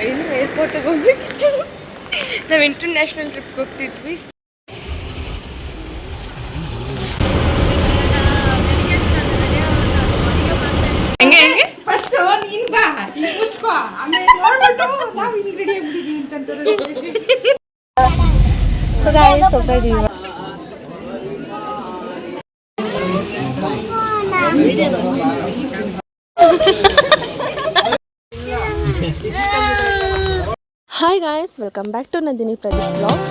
ಇನ್ನು ಏರ್ಪೋರ್ಟಿಗೆ ಹೋಗ್ಬೇಕಿತ್ತು. ನಾವು ಇಂಟರ್ನ್ಯಾಷನಲ್ ಟ್ರಿಪ್ಗೆ ಹೋಗ್ತಿದ್ವಿ. ಸೊ ಗಾಯ್ಸ್ ಹೋಗ್ತಾ ಇದೀವಿ. Hi guys, welcome back to Nandini Pradeep blog.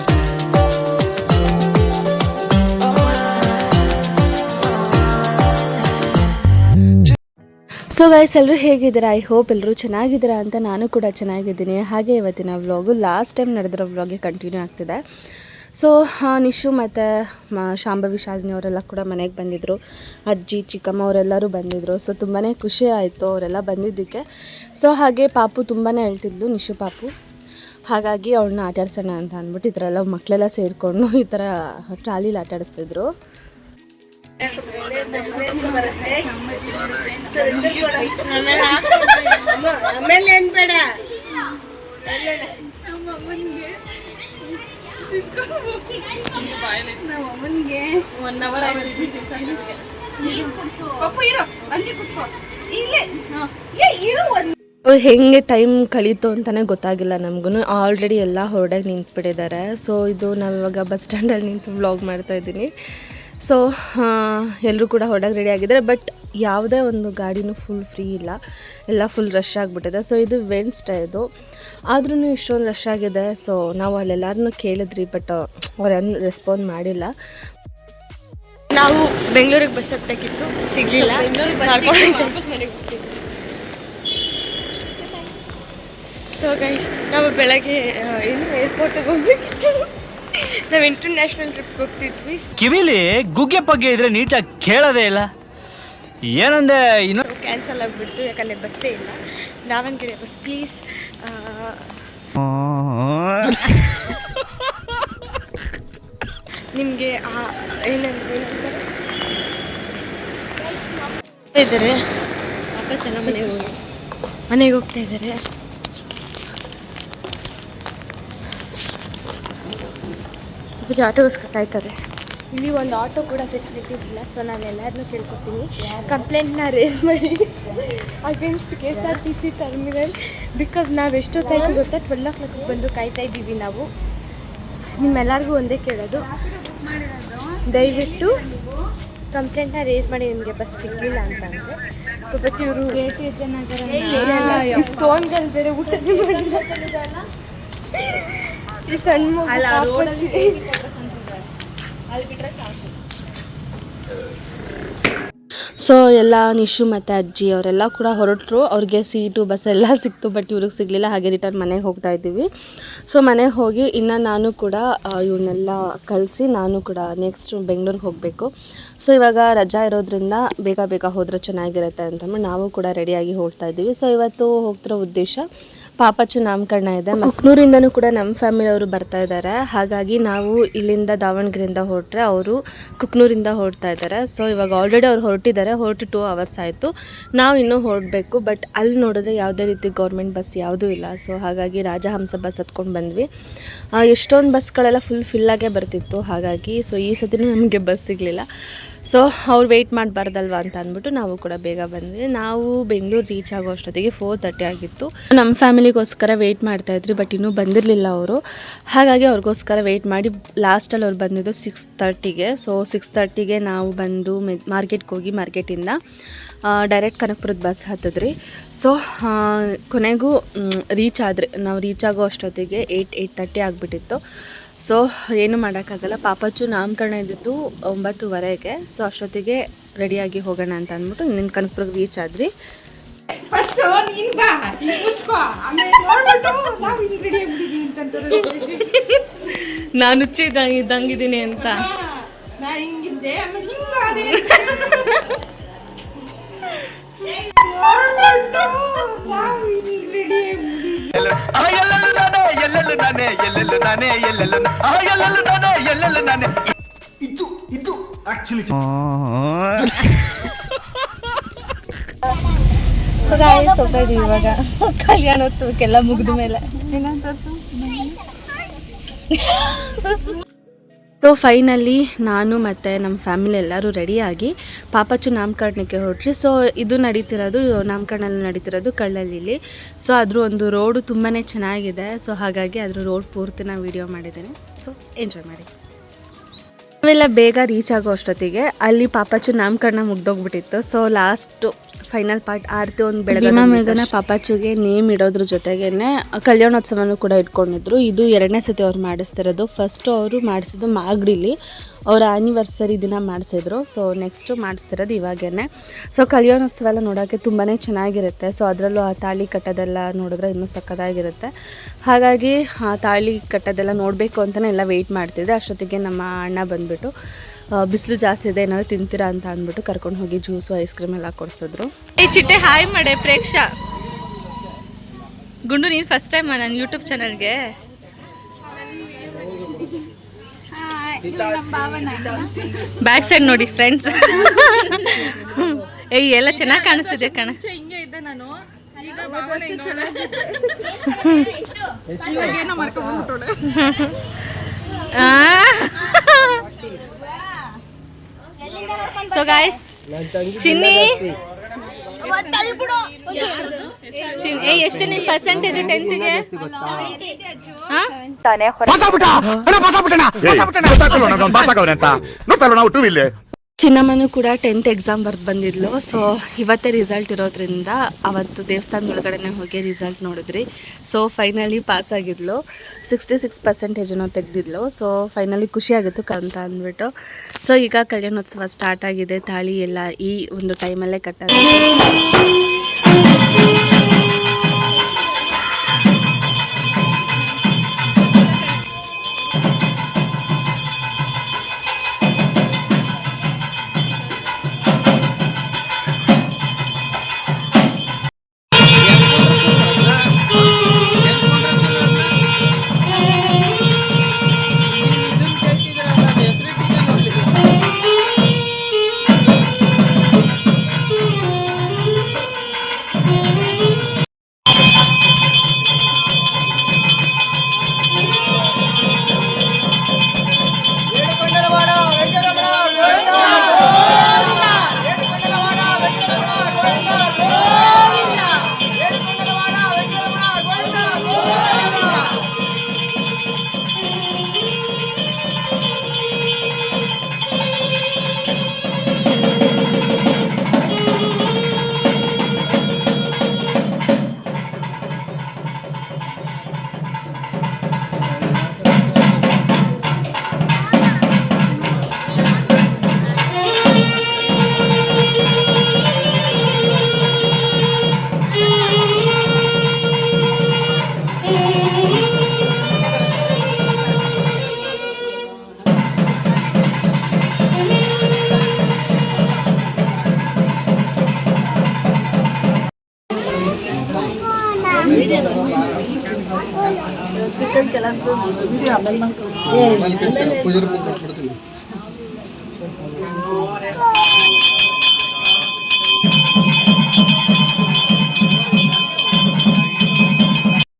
So guys, ಎಲ್ಲರೂ ಹೇಗಿದ್ದೀರಾ? ಐ ಹೋಪ್ ಎಲ್ಲರೂ ಚೆನ್ನಾಗಿದ್ದೀರಾ ಅಂತ. ನಾನು ಕೂಡ ಚೆನ್ನಾಗಿದ್ದೀನಿ. ಹಾಗೆ ಇವತ್ತಿನ ವ್ಲಾಗು ಲಾಸ್ಟ್ ಟೈಮ್ ನಡೆದಿರೋ ವ್ಲಾಗ್ಗೆ ಕಂಟಿನ್ಯೂ ಆಗ್ತಿದೆ. ಸೊ ನಿಶು ಮತ್ತು ಶಾಂಭವಿ ಶಾಲಿನಿ ಅವರೆಲ್ಲ ಕೂಡ ಮನೆಗೆ ಬಂದಿದ್ದರು. ಅಜ್ಜಿ ಚಿಕ್ಕಮ್ಮ ಅವರೆಲ್ಲರೂ ಬಂದಿದ್ದರು. ಸೊ ತುಂಬಾ ಖುಷಿ ಆಯಿತು ಅವರೆಲ್ಲ ಬಂದಿದ್ದಕ್ಕೆ. ಸೊ ಹಾಗೆ ಪಾಪು ತುಂಬಾ ಹೇಳ್ತಿದ್ಲು, ನಿಶು ಪಾಪು. ಹಾಗಾಗಿ ಅವಳನ್ನ ಆಟಾಡ್ಸೋಣ ಅಂತ ಅಂದ್ಬಿಟ್ಟು ಈ ಥರ ಎಲ್ಲ ಮಕ್ಕಳೆಲ್ಲ ಸೇರಿಕೊಂಡು ಈ ಥರ ಟ್ರಾಲಿಲಿ ಆಟಾಡಿಸ್ತಿದ್ರು. ಆಮೇಲೆ ಏನ್ ಬೇಡ, ಹೆಂಗೆ ಟೈಮ್ ಕಳೀತು ಅಂತಲೇ ಗೊತ್ತಾಗಿಲ್ಲ ನಮಗೂ. ಆಲ್ರೆಡಿ ಎಲ್ಲ ಹೊರಡಾಗಿ ನಿಂತ್ಬಿಟ್ಟಿದ್ದಾರೆ. ಸೊ ಇದು ನಾವಿವಾಗ ಬಸ್ ಸ್ಟ್ಯಾಂಡಲ್ಲಿ ನಿಂತು ವ್ಲಾಗ್ ಮಾಡ್ತಾಯಿದ್ದೀನಿ. ಸೊ ಎಲ್ಲರೂ ಕೂಡ ಹೊರಡಾಗಿ ರೆಡಿ ಆಗಿದ್ದಾರೆ. ಬಟ್ ಯಾವುದೇ ಒಂದು ಗಾಡಿನೂ ಫುಲ್ ಫ್ರೀ ಇಲ್ಲ, ಎಲ್ಲ ಫುಲ್ ರಶ್ ಆಗಿಬಿಟ್ಟಿದೆ. ಸೊ ಇದು ವೆನ್ಸ್ಡೇ ಇದು, ಆದ್ರೂ ಇಷ್ಟೊಂದು ರಶ್ ಆಗಿದೆ. ಸೊ ನಾವು ಅಲ್ಲೆಲ್ಲರನ್ನೂ ಕೇಳಿದ್ರಿ, ಬಟ್ ಅವ್ರೇನು ರೆಸ್ಪಾಂಡ್ ಮಾಡಿಲ್ಲ. ನಾವು ಬೆಂಗಳೂರಿಗೆ ಬಸ್ ಹತ್ತಬೇಕಿತ್ತು, ಸಿಗಲಿಲ್ಲ. ಸೊ ಗೈಸ್, ನಾವು ಬೆಳಗ್ಗೆ ಏನು ಏರ್ಪೋರ್ಟಿಗೆ ಹೋಗ್ಬೇಕಿತ್ತು. ನಾವು ಇಂಟರ್ನ್ಯಾಷನಲ್ ಟ್ರಿಪ್ಗೆ ಹೋಗ್ತಿದ್ವಿ. ಕಿವಿಲಿ ಗುಗ್ಗೆ ಪಗ್ಗೆ ಇದ್ರೆ ನೀಟಾಗಿ ಕೇಳೋದೇ ಇಲ್ಲ. ಏನಂದೆ ಇನ್ನು ಕ್ಯಾನ್ಸಲ್ ಆಗಿಬಿಡ್ತು, ಯಾಕಂದರೆ ಬಸ್ಸೇ ಇಲ್ಲ. Davanagere bus please. ನಿಮಗೆ ಏನಂದ್ರೆ ಇದ್ದಾರೆ, ವಾಪಸ್ ಎಲ್ಲ ಮನೆಗೆ ಹೋಗ್ತಾ ಇದ್ದಾರೆ. ಆಟೋಗೋಸ್ಕರ ಕಾಯ್ತಾರೆ. ಇಲ್ಲಿ ಒಂದು ಆಟೋ ಕೂಡ ಫೆಸಿಲಿಟೀಸ್ ಇಲ್ಲ. ಸೊ ನಾನು ಎಲ್ಲರನ್ನೂ ಕೇಳ್ಕೊತೀನಿ, ಕಂಪ್ಲೇಂಟ್ನ ರೇಸ್ ಮಾಡಿ ಅಗೇನ್ಸ್ಟ್ KSRTC ಟರ್ಮಿನಲ್. ಬಿಕಾಸ್ ನಾವು ಎಷ್ಟೊತ್ತಾಯ್ತು ಗೊತ್ತಾ, 12 o'clock ಬಂದು ಕಾಯ್ತಾ ಇದ್ದೀವಿ ನಾವು. ನಿಮ್ಮೆಲ್ಲರಿಗೂ ಒಂದೇ ಕೇಳೋದು, ದಯವಿಟ್ಟು ಕಂಪ್ಲೇಂಟ್ನ ರೇಸ್ ಮಾಡಿ, ನಿಮಗೆ ಬಸ್ ಸಿಗಲಿಲ್ಲ ಅಂತಂದರೆ. ಸ್ವಲ್ಪ ಇವರು ಸ್ಟೋನ್ಗಳು ಬೇರೆ ಊಟ ಮಾಡಿಲ್ಲ. ಈ ಸಣ್ಣ ಸೊ ಎಲ್ಲ ನಿಶು ಮತ್ತು ಅಜ್ಜಿ ಅವರೆಲ್ಲ ಕೂಡ ಹೊರಟರು. ಅವ್ರಿಗೆ ಸೀಟು ಬಸ್ ಎಲ್ಲ ಸಿಕ್ತು, ಬಟ್ ಇವ್ರಿಗೆ ಸಿಗಲಿಲ್ಲ. ಹಾಗೆ ರಿಟರ್ನ್ ಮನೆಗೆ ಹೋಗ್ತಾ ಇದ್ದೀವಿ. ಸೊ ಮನೆಗೆ ಹೋಗಿ ಇನ್ನು ನಾನು ಕೂಡ ಇವನ್ನೆಲ್ಲ ಕಳಿಸಿ ನಾನು ಕೂಡ ನೆಕ್ಸ್ಟ್ ಬೆಂಗಳೂರಿಗೆ ಹೋಗಬೇಕು. ಸೊ ಇವಾಗ ರಜಾ ಇರೋದ್ರಿಂದ ಬೇಗ ಬೇಗ ಹೋದರೆ ಚೆನ್ನಾಗಿರುತ್ತೆ ಅಂತಂದ್ಬಿಟ್ಟು ನಾವು ಕೂಡ ರೆಡಿಯಾಗಿ ಹೋಗ್ತಾ ಇದ್ದೀವಿ. ಸೊ ಇವತ್ತು ಹೋಗ್ತಿರೋ ಉದ್ದೇಶ ಪಾಪಚ್ಚು ನಾಮಕರಣ ಇದೆ. ಕುಕ್ನೂರಿಂದನೂ ಕೂಡ ನಮ್ಮ ಫ್ಯಾಮಿಲಿಯವರು ಬರ್ತಾ ಇದ್ದಾರೆ. ಹಾಗಾಗಿ ನಾವು ಇಲ್ಲಿಂದ ದಾವಣಗೆರೆಯಿಂದ ಹೊರಟ್ರೆ ಅವರು ಕುಕ್ನೂರಿಂದ ಹೊರಡ್ತಾ ಇದ್ದಾರೆ. ಸೊ ಇವಾಗ ಆಲ್ರೆಡಿ ಅವ್ರು ಹೊರಟಿದ್ದಾರೆ, ಹೊರಟು 2 hours ಆಯಿತು. ನಾವು ಇನ್ನೂ ಹೊರಡಬೇಕು. ಬಟ್ ಅಲ್ಲಿ ನೋಡಿದ್ರೆ ಯಾವುದೇ ರೀತಿ ಗೌರ್ಮೆಂಟ್ ಬಸ್ ಯಾವುದೂ ಇಲ್ಲ. ಸೊ ಹಾಗಾಗಿ ರಾಜಹಂಸ ಬಸ್ ಹತ್ಕೊಂಡು ಬಂದ್ವಿ. ಎಷ್ಟೊಂದು ಬಸ್ಗಳೆಲ್ಲ ಫಿಲ್ಲಾಗೇ ಬರ್ತಿತ್ತು. ಹಾಗಾಗಿ ಸೊ ಈ ಸತಿನೂ ನಮಗೆ ಬಸ್ ಸಿಗಲಿಲ್ಲ. ಸೊ ಅವ್ರು ವೆಯ್ಟ್ ಮಾಡಬಾರ್ದಲ್ವ ಅಂತ ಅಂದ್ಬಿಟ್ಟು ನಾವು ಕೂಡ ಬೇಗ ಬಂದ್ವಿ. ನಾವು ಬೆಂಗಳೂರು ರೀಚ್ ಆಗೋ ಅಷ್ಟೊತ್ತಿಗೆ 4:30 ಆಗಿತ್ತು. ನಮ್ಮ ಫ್ಯಾಮಿಲಿಗೋಸ್ಕರ ವೆಯ್ಟ್ ಮಾಡ್ತಾಯಿದ್ರಿ, ಬಟ್ ಇನ್ನೂ ಬಂದಿರಲಿಲ್ಲ ಅವರು. ಹಾಗಾಗಿ ಅವ್ರಿಗೋಸ್ಕರ ವೆಯ್ಟ್ ಮಾಡಿ ಲಾಸ್ಟಲ್ಲಿ ಅವ್ರು ಬಂದಿದ್ದು 6:30ಗೆ. ಸೊ 6:30ಗೆ ನಾವು ಬಂದು ಮಾರ್ಕೆಟ್ಗೆ ಹೋಗಿ ಮಾರ್ಕೆಟಿಂದ ಡೈರೆಕ್ಟ್ ಕನಕಪುರದ ಬಸ್ ಹತ್ತಿದ್ರಿ. ಸೊ ಕೊನೆಗೂ ನಾವು ರೀಚ್ ಆಗೋ ಅಷ್ಟೊತ್ತಿಗೆ 8:30 ಆಗಿಬಿಟ್ಟಿತ್ತು. ಸೊ ಏನು ಮಾಡೋಕ್ಕಾಗಲ್ಲ. ಪಾಪಚ್ಚು ನಾಮಕರಣ ಇದ್ದಿದ್ದು 9:30ಗೆ. ಸೊ ಅಷ್ಟೊತ್ತಿಗೆ ರೆಡಿಯಾಗಿ ಹೋಗೋಣ ಅಂತ ಅಂದ್ಬಿಟ್ಟು ನಿನ್ನ ಕನಕಪುರಕ್ಕೆ ರೀಚ್ ಆದ್ರಿ. ನಾನು ಹುಚ್ಚಿ ಇದ್ದಂಗಿದ್ದೀನಿ ಅಂತ ಇದು ಆಕ್ಚುಲಿ. ಸೊ ಸೊ ಗಾಯ್ಸ್ ಹೋಗ್ತಾ ಇದೀವಿ ಇವಾಗ ಕಲ್ಯಾಣೋತ್ಸವಕ್ಕೆಲ್ಲ ಮುಗಿದ ಮೇಲೆ. ಸೊ ಫೈನಲಿ ನಾನು ಮತ್ತು ನಮ್ಮ ಫ್ಯಾಮಿಲಿ ಎಲ್ಲರೂ ರೆಡಿಯಾಗಿ ಪಾಪಚ್ಚು ನಾಮಕರಣಕ್ಕೆ ಹೊರಟ್ರಿ. ಸೊ ಇದು ನಡೀತಿರೋದು ನಾಮಕರಣಲ್ಲಿ ನಡೀತಿರೋದು ಕಳ್ಳಲ್ಲಿ. ಸೊ ಅದ್ರ ಒಂದು ರೋಡು ತುಂಬಾ ಚೆನ್ನಾಗಿದೆ. ಸೊ ಹಾಗಾಗಿ ಅದ್ರ ರೋಡ್ ಪೂರ್ತಿ ನಾನು ವೀಡಿಯೋ ಮಾಡಿದ್ದೇನೆ. ಸೊ ಎಂಜಾಯ್ ಮಾಡಿ. ನಾವೆಲ್ಲ ಬೇಗ ರೀಚ್ ಆಗೋ ಅಷ್ಟೊತ್ತಿಗೆ ಅಲ್ಲಿ ಪಾಪಚ್ಚು ನಾಮಕರಣ ಮುಗ್ದೋಗ್ಬಿಟ್ಟಿತ್ತು. ಸೊ ಲಾಸ್ಟು ಫೈನಲ್ ಪಾರ್ಟ್ ಆರತಿ ಒಂದು ಬೆಳಗ್ಗೆ ಮೇಘನ ಪಾಪಚ್ಚುಗೆ ನೇಮ್ ಇಡೋದ್ರ ಜೊತೆಗೇನೆ ಕಲ್ಯಾಣೋತ್ಸವನೂ ಕೂಡ ಇಟ್ಕೊಂಡಿದ್ರು. ಇದು 2ನೇ ಸತಿ ಅವ್ರು ಮಾಡಿಸ್ತಿರೋದು. ಫಸ್ಟು ಅವರು ಮಾಡಿಸಿದ್ದು ಮಾಗಡಿಲಿ ಅವರ ಆ್ಯನಿವರ್ಸರಿ ದಿನ ಮಾಡಿಸಿದ್ರು. ಸೊ ನೆಕ್ಸ್ಟು ಮಾಡಿಸ್ತಿರೋದು ಇವಾಗೇ. ಸೊ ಕಲ್ಯಾಣೋತ್ಸವ ಎಲ್ಲ ನೋಡೋಕ್ಕೆ ತುಂಬಾ ಚೆನ್ನಾಗಿರುತ್ತೆ. ಸೊ ಅದರಲ್ಲೂ ಆ ತಾಳಿ ಕಟ್ಟೋದೆಲ್ಲ ನೋಡಿದ್ರೆ ಇನ್ನೂ ಸಕ್ಕತ್ತಾಗಿರುತ್ತೆ. ಹಾಗಾಗಿ ಆ ತಾಳಿ ಕಟ್ಟೋದೆಲ್ಲ ನೋಡಬೇಕು ಅಂತಲೇ ಎಲ್ಲ ವೆಯ್ಟ್ ಮಾಡ್ತಿದ್ದೆ. ಅಷ್ಟೊತ್ತಿಗೆ ನಮ್ಮ ಅಣ್ಣ ಬಂದುಬಿಟ್ಟು ಬಿಸಿಲು ಜಾಸ್ತಿ ಇದೆ, ಏನಾದರೂ ತಿಂತೀರಾ ಅಂತ ಅಂದ್ಬಿಟ್ಟು ಕರ್ಕೊಂಡು ಹೋಗಿ ಜ್ಯೂಸು ಐಸ್ ಕ್ರೀಮ್ ಎಲ್ಲ ಕೊಡಿಸಿದ್ರು. ಏ ಚಿಟ್ಟೆ ಹಾಯ್ ಮಾಡೆ ಪ್ರೇಕ್ಷಾ. ಗುಂಡು ನೀನು ಫಸ್ಟ್ ಟೈಮ್ ನನ್ನ ಯೂಟ್ಯೂಬ್ ಚಾನಲ್ಗೆ. ಬ್ಯಾಕ್ ಸೈಡ್ ನೋಡಿ ಫ್ರೆಂಡ್ಸ್. ಏಯ್ ಎಲ್ಲ ಚೆನ್ನಾಗಿ ಕಾಣಿಸ್ತಿದೆ ಕಣ. ಹಿಂಗೆ ಇದ್ದೆ ನಾನು. ಸೊ ಗಾಯ್ಸ್ ಚಿನ್ನಿ ಎಷ್ಟು ನಿನ್ ಪರ್ಸೆಂಟೇಜ್ 10ಗೆ? ಚಿನ್ನಮ್ಮನೂ ಕೂಡ 10th ಎಕ್ಸಾಮ್ ಬರ್ದು ಬಂದಿದ್ಲು. ಸೊ ಇವತ್ತೇ ರಿಸಲ್ಟ್ ಇರೋದ್ರಿಂದ ಅವತ್ತು ದೇವಸ್ಥಾನದೊಳಗಡೆ ಹೋಗಿ ರಿಸಲ್ಟ್ ನೋಡಿದ್ರಿ. So finally pass ಆಗಿದ್ಲು. 66% ಏನೋ ತೆಗೆದಿದ್ಲು. ಸೊ ಫೈನಲಿ ಖುಷಿಯಾಗಿತ್ತು ಅಂತ ಅಂದ್ಬಿಟ್ಟು. ಸೊ ಈಗ ಕಲ್ಯಾಣೋತ್ಸವ ಸ್ಟಾರ್ಟ್ ಆಗಿದೆ. ತಾಳಿ ಎಲ್ಲ ಈ ಒಂದು ಟೈಮಲ್ಲೇ ಕಟ್ಟೋದು.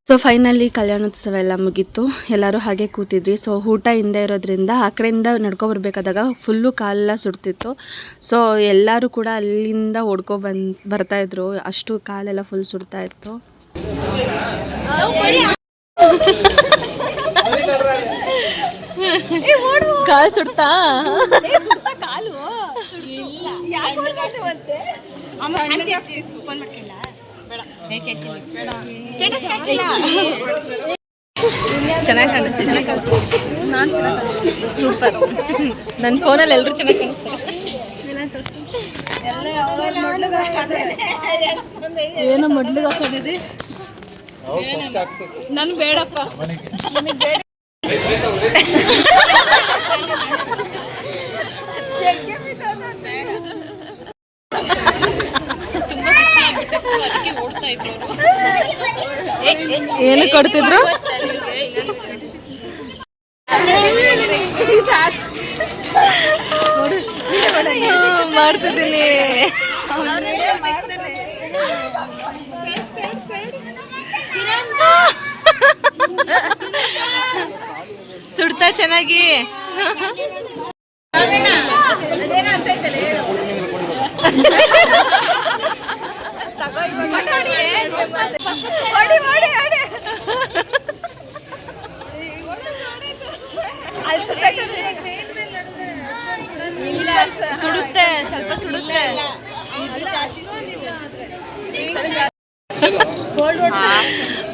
ಸೊ ಫೈನಲಿ ಕಲ್ಯಾಣೋತ್ಸವ ಎಲ್ಲ ಮುಗೀತು. ಎಲ್ಲರೂ ಹಾಗೆ ಕೂತಿದ್ವಿ. ಸೊ ಊಟ ಹಿಂದೆ ಇರೋದ್ರಿಂದ ಆ ಕಡೆಯಿಂದ ನಡ್ಕೊಬರ್ಬೇಕಾದಾಗ ಫುಲ್ಲು ಕಾಲೆಲ್ಲ ಸುಡ್ತಿತ್ತು. ಸೊ ಎಲ್ಲರೂ ಕೂಡ ಅಲ್ಲಿಂದ ಬರ್ತಾಯಿದ್ರು. ಅಷ್ಟು ಕಾಲೆಲ್ಲ ಫುಲ್ ಸುಡ್ತಾ ಇತ್ತು. ಕಾಲು ಸುಡ್ತಾ ಚೆನ್ನಾಗಿ ಕಾಣುತ್ತೆ. ಸೂಪರ್. ನನ್ನ ಫೋನಲ್ಲಿ ಎಲ್ಲರೂ ಚೆನ್ನಾಗಿ ಏನೋ ಮೊಡ್ಲಿಗೆ ಹಾಕೊಂಡಿದ್ದಿ. ನನ್ ಬೇಡಪ್ಪ. ಏನು ಕೊಡ್ತಿದ್ರು? ಮಾಡ್ತಿದ್ದೀನಿ. ಸುಡ್ತಾ ಚೆನ್ನಾಗಿ. ಸುಡುತ್ತೆ, ಸ್ವಲ್ಪ ಸುಡುತ್ತೆ.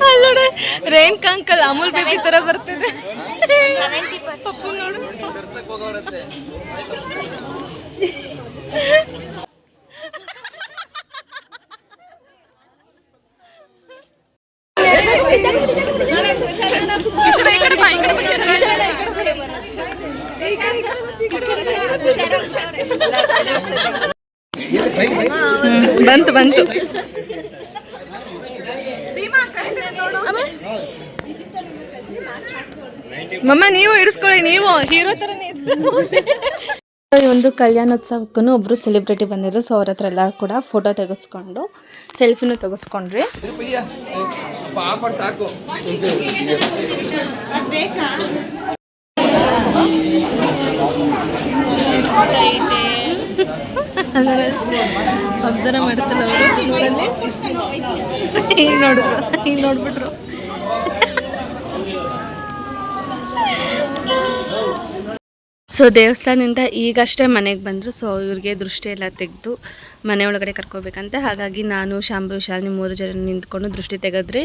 ಅಲ್ಲೋಡೆ ರೇಣುಕ ಅಂಕಲ್ ಅಮೂಲ್ ಬೇಬಿ ತರ ಬರ್ತಿದೆ. ಪಪ್ಪು ನೋಡು. ಬಂತು ಬಂತು. ಮಮ್ಮ ನೀವು ಇಡಿಸ್ಕೊಳ್ಳಿ, ನೀವು ಹೀರೋ ಥರನೇ. ಈ ಒಂದು ಕಲ್ಯಾಣೋತ್ಸವಕ್ಕೂ ಒಬ್ಬರು ಸೆಲೆಬ್ರಿಟಿ ಬಂದಿದ್ರು. ಸೊ ಅವ್ರ ಹತ್ರ ಎಲ್ಲ ಕೂಡ ಫೋಟೋ ತೆಗೆಸ್ಕೊಂಡು ಸೆಲ್ಫಿನೂ ತೆಗೆಸ್ಕೊಂಡ್ರಿ. ಅಬ್ಸರ್ವ್ ಮಾಡ್ತಾರೆ ಅವರು. ನೋಡಲ್ಲಿ ಈಗ ನೋಡಿದ್ರು, ಈಗ ನೋಡ್ಬಿಟ್ರು. ಸೊ ದೇವಸ್ಥಾನದಿಂದ ಈಗಷ್ಟೇ ಮನೆಗೆ ಬಂದರು. ಸೊ ಇವ್ರಿಗೆ ದೃಷ್ಟಿ ಎಲ್ಲ ತೆಗೆದು ಮನೆ ಒಳಗಡೆ ಕರ್ಕೋಬೇಕಂತೆ. ಹಾಗಾಗಿ ನಾನು ಶಾಂಭು ಶಾಲಿನಿ 3 ಜನ ನಿಂತ್ಕೊಂಡು ದೃಷ್ಟಿ ತೆಗೆದ್ರಿ.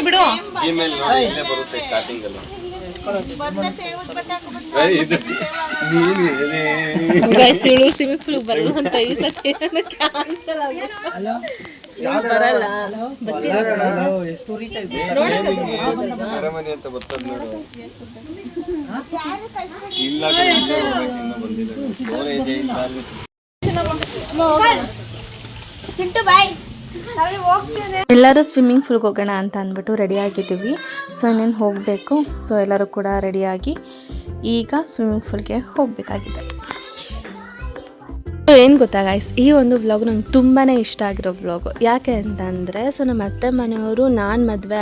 ಬಿಡು ಸ್ವಿಮ್ಮಿಂಗ್ ಪೂಲ್ ಬರಲ್ಲ ಅಂತ ಈ ಸತಿ ಕ್ಯಾನ್ಸಲ್ ಬರಲ್ಲ. ಎಲ್ಲರೂ ಸ್ವಿಮ್ಮಿಂಗ್ ಪೂಲ್ಗೆ ಹೋಗೋಣ ಅಂತ ಅಂದ್ಬಿಟ್ಟು ರೆಡಿ ಆಗಿದ್ದೀವಿ. ಸೊ ಇನ್ನೇನು ಹೋಗಬೇಕು. ಸೊ ಎಲ್ಲರೂ ಕೂಡ ರೆಡಿಯಾಗಿ ಈಗ ಸ್ವಿಮ್ಮಿಂಗ್ ಪೂಲ್ಗೆ ಹೋಗಬೇಕಾಗಿದೆ. ಏನು ಗೊತ್ತಾ ಗೈಸ್, ಈ ಒಂದು ವ್ಲಾಗ್ ನಂಗೆ ತುಂಬಾ ಇಷ್ಟ ಆಗಿರೋ ವ್ಲಾಗು. ಯಾಕೆ ಅಂತಂದರೆ ಸೊ ನಮ್ಮ ಅತ್ತೆ ಮನೆಯವರು ನಾನು ಮದುವೆ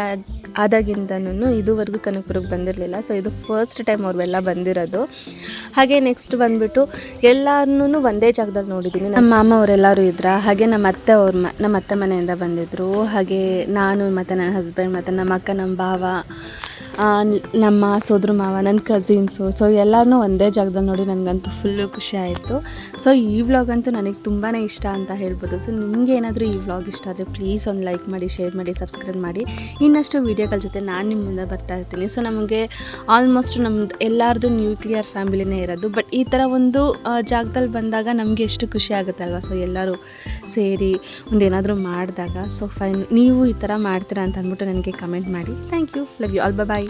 ಆದಾಗಿಂದನೂ ಇದುವರೆಗೂ ಕನಕಪುರಕ್ಕೆ ಬಂದಿರಲಿಲ್ಲ. ಸೊ ಇದು ಫಸ್ಟ್ ಟೈಮ್ ಅವ್ರೆಲ್ಲ ಬಂದಿರೋದು. ಹಾಗೆ ನೆಕ್ಸ್ಟ್ ಬಂದುಬಿಟ್ಟು ಎಲ್ಲರನ್ನೂ ಒಂದೇ ಜಾಗದಲ್ಲಿ ನೋಡಿದ್ದೀನಿ. ನಮ್ಮ ಮಾಮ ಅವರೆಲ್ಲರೂ ಇದ್ರ. ಹಾಗೆ ನಮ್ಮ ಅತ್ತೆ ಮನೆಯಿಂದ ಬಂದಿದ್ದರು. ಹಾಗೆ ನಾನು ಮತ್ತು ನನ್ನ ಹಸ್ಬೆಂಡ್ ಮತ್ತು ನಮ್ಮ ಅಕ್ಕ, ನಮ್ಮ ಭಾವ, ನಮ್ಮ ಸೋದರ ಮಾವ, ನನ್ನ ಕಸಿನ್ಸು. ಸೊ ಎಲ್ಲರನ್ನೂ ಒಂದೇ ಜಾಗದಲ್ಲಿ ನೋಡಿ ನನಗಂತೂ ಫುಲ್ಲು ಖುಷಿ ಆಯಿತು. ಸೊ ಈ ವ್ಲಾಗ್ ಅಂತೂ ನನಗೆ ತುಂಬಾ ಇಷ್ಟ ಅಂತ ಹೇಳ್ಬೋದು. ಸೊ ನಿಮಗೆ ಏನಾದರೂ ಈ ವ್ಲಾಗ್ ಇಷ್ಟ ಆದರೆ ಪ್ಲೀಸ್ ಒಂದು ಲೈಕ್ ಮಾಡಿ, ಶೇರ್ ಮಾಡಿ, ಸಬ್ಸ್ಕ್ರೈಬ್ ಮಾಡಿ. ಇನ್ನಷ್ಟು ವೀಡಿಯೋಗಳ ಜೊತೆ ನಾನು ನಿಮ್ಮ ಮುಂದೆ ಬರ್ತಾ ಇರ್ತೀನಿ. ಸೊ ನಮಗೆ ಆಲ್ಮೋಸ್ಟ್ ನಮ್ಮದು ಎಲ್ಲರದು ನ್ಯೂಕ್ಲಿಯರ್ ಫ್ಯಾಮಿಲಿನೇ ಇರೋದು. ಬಟ್ ಈ ಥರ ಒಂದು ಜಾಗದಲ್ಲಿ ಬಂದಾಗ ನಮಗೆ ಎಷ್ಟು ಖುಷಿ ಆಗುತ್ತೆ ಅಲ್ವಾ. ಸೊ ಎಲ್ಲರೂ ಸೇರಿ ಒಂದೇನಾದರೂ ಮಾಡಿದಾಗ ಸೊ ಫೈನ್ ನೀವು ಈ ಥರ ಮಾಡ್ತೀರಾ ಅಂತ ಅಂದ್ಬಿಟ್ಟು ನನಗೆ ಕಮೆಂಟ್ ಮಾಡಿ. Thank you. Love you all. Bye.